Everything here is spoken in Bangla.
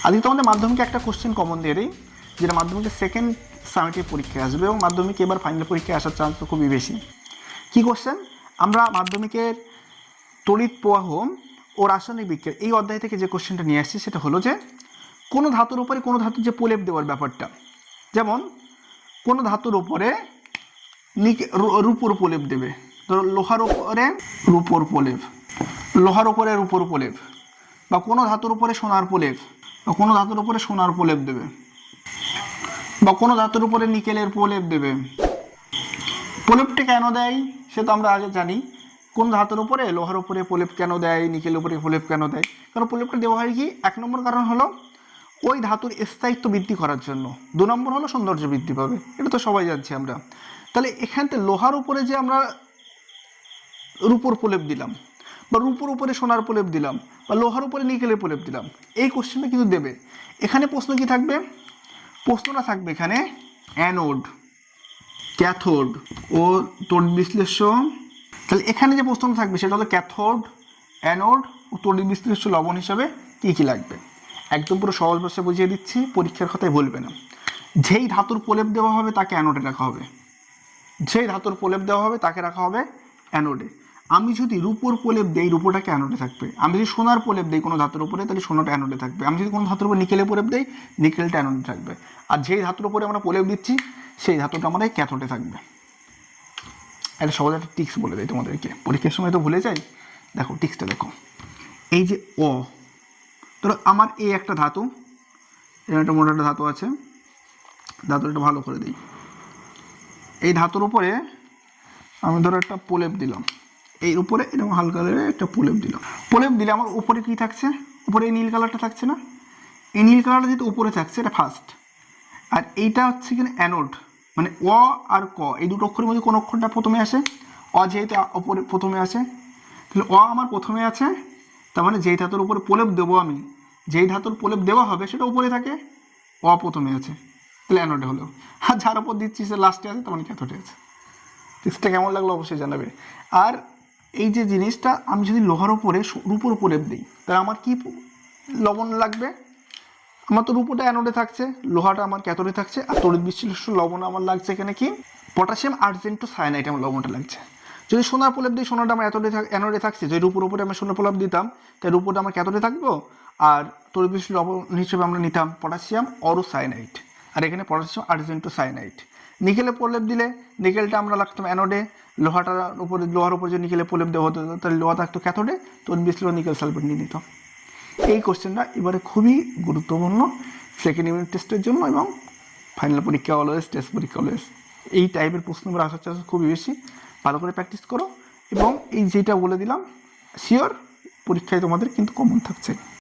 আজকে তোমাদের মাধ্যমিকে একটা কোশ্চেন কমন দিয়ে দিই, যেটা মাধ্যমিকের সেকেন্ড সামেটিভ পরীক্ষায় আসবে এবং মাধ্যমিকে এবার ফাইনাল পরীক্ষায় আসার চান্স তো খুবই বেশি। কী কোশ্চেন? আমরা মাধ্যমিকের তড়িৎ প্রবাহ ও রাসায়নিক বিক্রিয়া এই অধ্যায় থেকে যে কোশ্চেনটা নিয়ে আসছি সেটা হলো যে কোনো ধাতুর উপরে কোনো ধাতুর যে প্রলেপ দেওয়ার ব্যাপারটা, যেমন কোনো ধাতুর উপরে রূপোর প্রলেপ দেবে, ধরো লোহার উপরে রূপোর প্রলেপ, লোহার উপরে রূপোর প্রলেপ, বা কোনো ধাতুর উপরে সোনার প্রলেপ, বা কোনো ধাতুর উপরে সোনার প্রলেপ দেবে, বা কোনো ধাতুর উপরে নিকেলের প্রলেপ দেবে। প্রলেপটা কেন দেয় সে তো আমরা আগে জানি। কোন ধাতুর উপরে লোহার উপরে প্রলেপ কেন দেয়, নিকেলের উপরে প্রলেপ কেন দেয়? কারণ প্রলেপটা দেওয়া হয় কি, এক নম্বর কারণ হলো ওই ধাতুর স্থায়িত্ব বৃদ্ধি করার জন্য, দু নম্বর হলো সৌন্দর্য বৃদ্ধি পাবে, এটা তো সবাই জানছি আমরা। তাহলে এখানতে লোহার উপরে যে আমরা রূপোর প্রলেপ দিলাম, বা রূপোর উপরে সোনার প্রলেপ দিলাম, বা লোহার উপরে নিকেলের প্রলেপ দিলাম, এই কোশ্চেনটা কিন্তু দেবে। এখানে প্রশ্ন কি থাকবে? প্রশ্নটা থাকবে এখানে অ্যানোড, ক্যাথোড ও তড়িৎ বিশ্লেষ্য। তাহলে এখানে যে প্রশ্নটা থাকবে সেটা হলো ক্যাথোড, অ্যানোড ও তড়িৎ বিশ্লেষ্য লবণ হিসাবে কী কী লাগবে। একদম পুরো সহজ ভাষায় বুঝিয়ে দিচ্ছি, পরীক্ষার খাতায় বলবে না। যেই ধাতুর প্রলেপ দেওয়া হবে তাকে অ্যানোডে রাখা হবে, যেই ধাতুর প্রলেপ দেওয়া হবে তাকে রাখা হবে অ্যানোডে। আমি যদি রূপোর প্রলেপ দিই রূপোটাকে অ্যানোডে থাকবে, আমি যদি সোনার প্রলেপ দিই কোনো ধাতুর উপরে তাহলে সোনাটা অ্যানোডে থাকবে, আমি যদি কোনো ধাতুর উপরে নিকেলের প্রলেপ দিই নিকেলটা অ্যানোডে থাকবে, আর যেই ধাতুর উপরে আমরা প্রলেপ দিচ্ছি সেই ধাতুটা আমার এই ক্যাথোডে থাকবে। একটা সহজ একটা টিক্স বলে দেয় তোমাদেরকে, পরীক্ষার সময় তো ভুলে যাই। দেখো টিক্সটা দেখো, এই যে অ, ধরো আমার এই একটা ধাতু, এরকম একটা মোটা একটা ধাতু আছে, ধাতুটা ভালো করে দিই। এই ধাতুর উপরে আমি ধরো একটা প্রলেপ দিলাম, এই উপরে এরকম হালকা একটা প্রলেপ দিলাম। প্রলেপ দিলে আমার উপরে কী থাকছে? উপরে এই নীল কালারটা থাকছে না? এই নীল কালারটা যেহেতু উপরে থাকছে এটা ফার্স্ট, আর এইটা হচ্ছে কিনা অ্যানোড। মানে অ আর ক এই দুটো অক্ষরের মধ্যে কোন অক্ষরটা প্রথমে আসে? অ যেহেতু উপরে প্রথমে আসে, তাহলে অ আমার প্রথমে আছে, তার মানে যেই ধাতুর উপরে প্রলেপ দেবো আমি, যেই ধাতুর প্রলেপ দেওয়া হবে সেটা উপরে থাকে, অ প্রথমে আছে, তাহলে অ্যানোডে হলো। আর যার উপর দিচ্ছি সে লাস্টে আছে, তার মানে ক্যাথোডে আছে। টেক্সটটা কেমন লাগলো অবশ্যই জানাবে। আর এই যে জিনিসটা, আমি যদি লোহার উপরে রূপোর প্রলেপ দিই তাহলে আমার কি লবণ লাগবে? আমার তো রূপোটা অ্যানোডে থাকছে, লোহাটা আমার ক্যাথোডে থাকছে, আর তড়িৎ বিশ্লেষ্য লবণ আমার লাগছে এখানে কি পটাশিয়াম আর্জেন্টো সায়ানাইড আমার লবণটা লাগছে। যদি সোনার প্রলেপ দিই সোনাটা আমার অ্যানোডে থাকছে, যদি রূপোর উপরে আমি সোনার প্রলেপ দিতাম তাই রূপোটা আমার ক্যাথোডে থাকবো, আর তড়িৎ বিশ্লেষ্য লবণ হিসেবে আমরা নিতাম পটাশিয়াম অরো সায়ানাইড, আর এখানে পটাশিয়াম আর্জেন্টো সায়ানাইড। নিকেলে প্রলেপ দিলে নিকেলটা আমরা লাগতাম অ্যানোডে, লোহার উপরে যে নিকেলে প্রলেপ দেওয়া হতো তাহলে লোহা থাকতো ক্যাথোডে, তড়িৎ বিশ্লেষ্য নিকেল সালফেট নিয়ে নিতাম। এই কোশ্চেনটা এবারে খুবই গুরুত্বপূর্ণ সেকেন্ড ইউনিট টেস্টের জন্য এবং ফাইনাল পরীক্ষা অলওয়েজ, টেস্ট পরীক্ষা অলওয়েজ। এই টাইপের প্রশ্নগুলো আসার চান্স খুবই বেশি, ভালো করে প্র্যাকটিস করো এবং এই যেটা বলে দিলাম শিওর পরীক্ষায় তোমাদের কিন্তু কমন থাকছে।